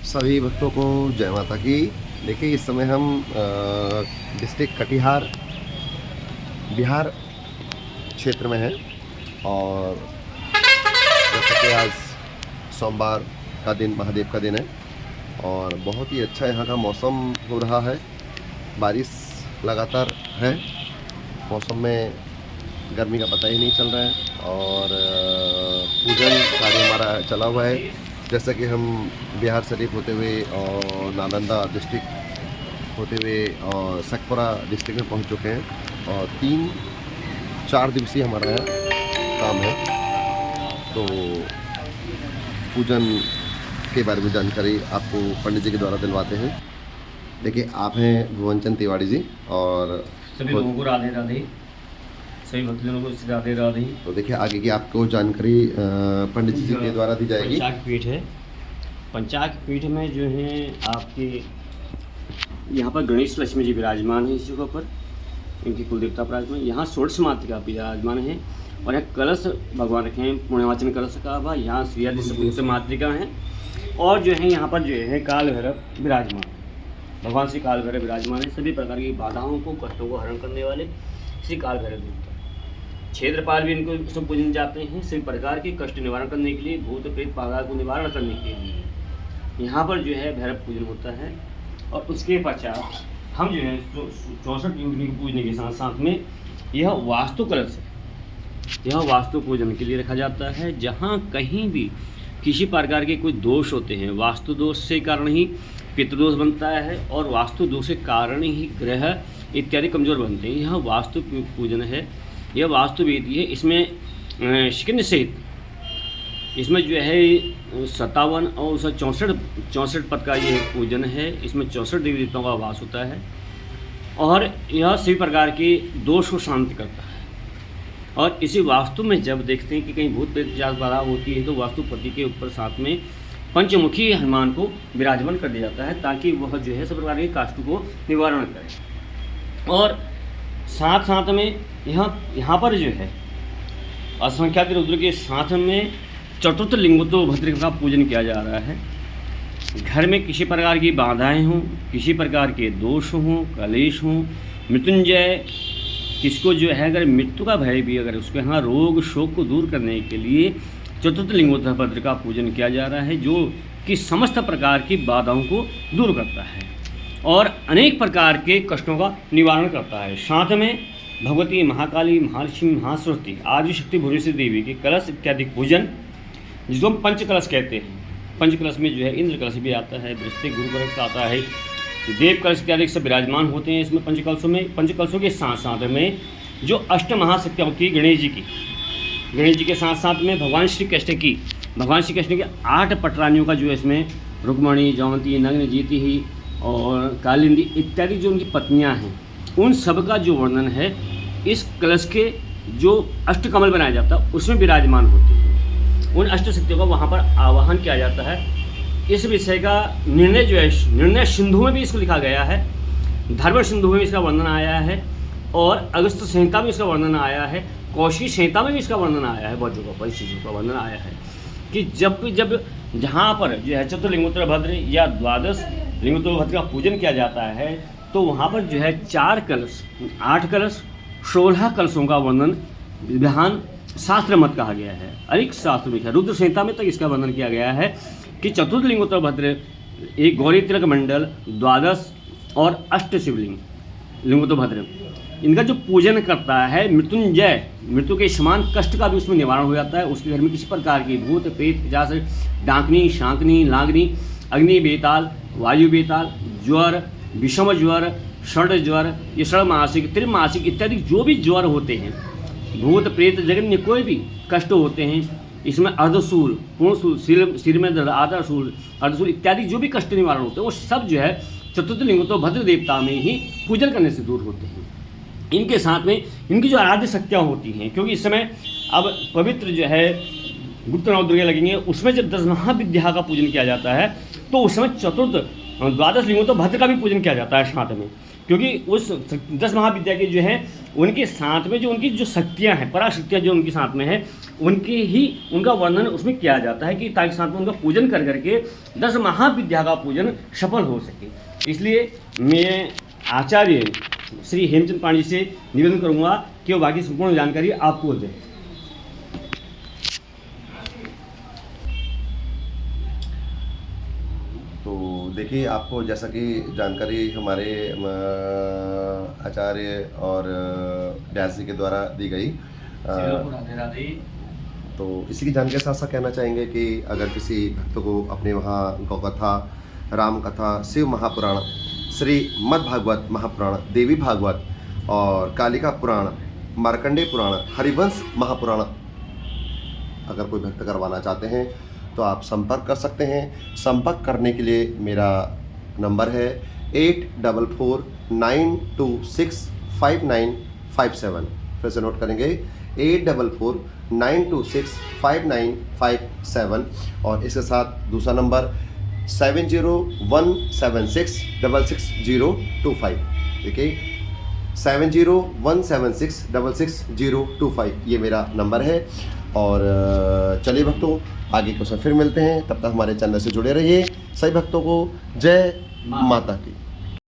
सभी भक्तों को जय माता की। देखिए इस समय हम डिस्ट्रिक्ट कटिहार बिहार क्षेत्र में हैं और जैसा कि आज सोमवार का दिन महादेव का दिन है और बहुत ही अच्छा यहाँ का मौसम हो रहा है। बारिश लगातार है, मौसम में गर्मी का पता ही नहीं चल रहा है और पूजन कार्य हमारा चला हुआ है। जैसा कि हम बिहार शरीफ होते हुए और नालंदा डिस्ट्रिक्ट होते हुए और सतपुरा डिस्ट्रिक्ट में पहुंच चुके हैं और 3-4 दिवसीय हमारा काम है। तो पूजन के बारे में जानकारी आपको पंडित जी के द्वारा दिलवाते हैं। देखिए आप हैं भुवनचंद तिवारी जी और सभी लोगों को राधे राधे, सभी भक्तजनों को राधे राधे। तो देखिए आगे की आपको जानकारी पंडित जी के द्वारा दी जाएगी। पंचाक पीठ है। पंचाक पीठ में जो है आपके यहाँ पर गणेश लक्ष्मी जी विराजमान है। इस जगह पर इनकी कुलदेवता विराजमान, यहाँ षोडश मातृका विराजमान है और यहाँ कलश भगवान रखे हैं। पुण्यवाचन कलश का हुआ, यहाँ श्री मातृका है और जो है यहाँ पर जो है काल भैरव विराजमान है। भगवान श्री काल भैरव विराजमान है। सभी प्रकार की बाधाओं को, कष्टों को हरण करने वाले श्री काल भैरव देवता। क्षेत्रपाल भी इनको सब पूजन जाते हैं। सभी प्रकार के कष्ट निवारण करने के लिए, भूत प्रेत पागल को निवारण करने के लिए यहाँ पर जो है भैरव पूजन होता है। और उसके पश्चात हम जो है 64 युगनी को पूजने के साथ साथ में यह वास्तु कलश है। यह वास्तु पूजन के लिए रखा जाता है। जहाँ कहीं भी किसी प्रकार के कोई दोष होते हैं, वास्तु दोष से कारण ही पितृदोष बनता है और वास्तु दोष के कारण ही ग्रह इत्यादि कमज़ोर बनते हैं। यह वास्तु पूजन है, यह वास्तु विधि है। इसमें शिकंज सहित इसमें जो है 57 और 64 पद का ये पूजन है। इसमें 64 देवी देवताओं का वास होता है और यह सभी प्रकार के दोष को शांति करता है। और इसी वास्तु में जब देखते हैं कि कहीं भूत प्रेत बाधा होती है तो वास्तुपति के ऊपर साथ में पंचमुखी हनुमान को विराजमान कर दिया जाता है ताकि वह जो है सब प्रकार के काष्टों को निवारण करे। और साथ साथ में यहाँ पर जो है असंख्यात रुद्र के साथ में चतुर्थ लिंगोत्तभद्र का पूजन किया जा रहा है। घर में किसी प्रकार की बाधाएं हों, किसी प्रकार के दोष हों, कलेश हों, मृत्युंजय किसको जो है अगर मृत्यु का भय भी अगर उसके यहाँ रोग शोक को दूर करने के लिए चतुर्थ लिंगोत्तभद्र का पूजन किया जा रहा है, जो कि समस्त प्रकार की बाधाओं को दूर करता है और अनेक प्रकार के कष्टों का निवारण करता है। साथ में भगवती महाकाली, महालक्ष्मी, महासरस्वती, आदिशक्ति, भुवनेश्वरी देवी के कलश इत्यादि पूजन, जिसको हम पंच कलश कहते हैं। पंच कलश में जो है इंद्र कलश भी आता है, बृहस्पति गुरु कलश आता है, देव कलश इत्यादि सब विराजमान होते हैं इसमें पंच कलशों में। पंच कलशों के साथ साथ में जो अष्ट महाशक्तियाँ होती है गणेश जी के साथ साथ में भगवान श्री कृष्ण की 8 पटरानियों का जो है इसमें रुक्मणी, जयंती, नग्न, जीति ही और कालिंदी इत्यादि जो उनकी पत्नियां हैं, उन सब का जो वर्णन है इस कलश के जो अष्टकमल बनाया जाता है उसमें विराजमान होते हैं। उन अष्ट शक्तियों का वहाँ पर आवाहन किया जाता है। इस विषय का निर्णय जो है निर्णय सिंधु में भी इसको लिखा गया है, धर्म सिंधु में इसका वर्णन आया है और अगस्त संहिता में इसका वर्णन आया है, कौशिकी संहिता में भी इसका वर्णन आया है। बहुत जगहों पर इस चीज़ों का वर्णन आया है कि जब जहाँ पर जो है चतुर्लिंगोत्तभद्र या द्वादश लिंगोत्तभद्र का पूजन किया जाता है तो वहाँ पर जो है 4 कलश, 8 कलश, 16 कलशों का वर्णन विधान शास्त्र मत कहा गया है। अनेक शास्त्र में रुद्र संहिता में तक इसका वर्णन किया गया है कि चतुर्थ लिंगोत्तभद्र एक गौरी तिलक मंडल, द्वादश और 8 शिवलिंग लिंगोत्तभद्र, इनका जो पूजन करता है मृत्युंजय, मृत्यु के समान कष्ट का भी उसमें निवारण हो जाता है। उसके घर में किसी प्रकार की भूत प्रेत, जैसे डाकनी, शांकनी, लागनी, अग्नि बेताल, वायु बेताल, ज्वर, विषम ज्वर, षड ज्वर, ये षडमासिक, त्रिमासिक इत्यादि जो भी ज्वर होते हैं, भूत प्रेत जगन्य कोई भी कष्ट होते हैं, इसमें अर्धशूल, पूर्णशूल, सिर में दर्द, आधाशूल, अर्धशूल इत्यादि जो भी कष्ट निवारण होते हैं वो सब जो है चतुर्थ लिंगोत्तभद्र देवता में ही पूजन करने से दूर होते हैं। इनके साथ में इनकी जो आराध्य शक्तियाँ होती हैं, क्योंकि इस समय अब पवित्र जो है गुप्त नवदुर्गे लगेंगे, उसमें जब 10 महाविद्या का पूजन किया जाता है तो उस समय चतुर्थ द्वादश लिंगोत्तभद्र का भी पूजन किया जाता है साथ में। क्योंकि उस 10 महाविद्या के जो है उनके साथ में जो उनकी जो शक्तियाँ हैं, पराशक्तियाँ जो उनके साथ में है, उनका वर्णन उसमें किया जाता है कि ताकि साथ में उनका पूजन कर करके 10 महाविद्या का पूजन सफल हो सके। इसलिए मैं आचार्य श्री हेमचंद पांडे से निवेदन करूंगा कि वो बाकी संपूर्ण जानकारी आपको दें। तो देखिए, आपको जैसा कि जानकारी हमारे आचार्य और व्यास जी के द्वारा दी गई, तो इसी की जानकारी साथ साथ कहना चाहेंगे कि अगर किसी भक्त को अपने वहाँ गौकथा, राम कथा, शिव महापुराण, श्री मद् भागवत महापुराण, देवी भागवत और कालिका पुराण, मार्कंडेय पुराण, हरिवंश महापुराण अगर कोई भक्त करवाना चाहते हैं तो आप संपर्क कर सकते हैं। संपर्क करने के लिए मेरा नंबर है 8449265957। फिर से नोट करेंगे 8449265957, और इसके साथ दूसरा नंबर 7017666025। देखिए 7017666025 ये मेरा नंबर है। और चलिए भक्तों, आगे को फिर मिलते हैं, तब तक हमारे चैनल से जुड़े रहिए। सभी भक्तों को जय माता की।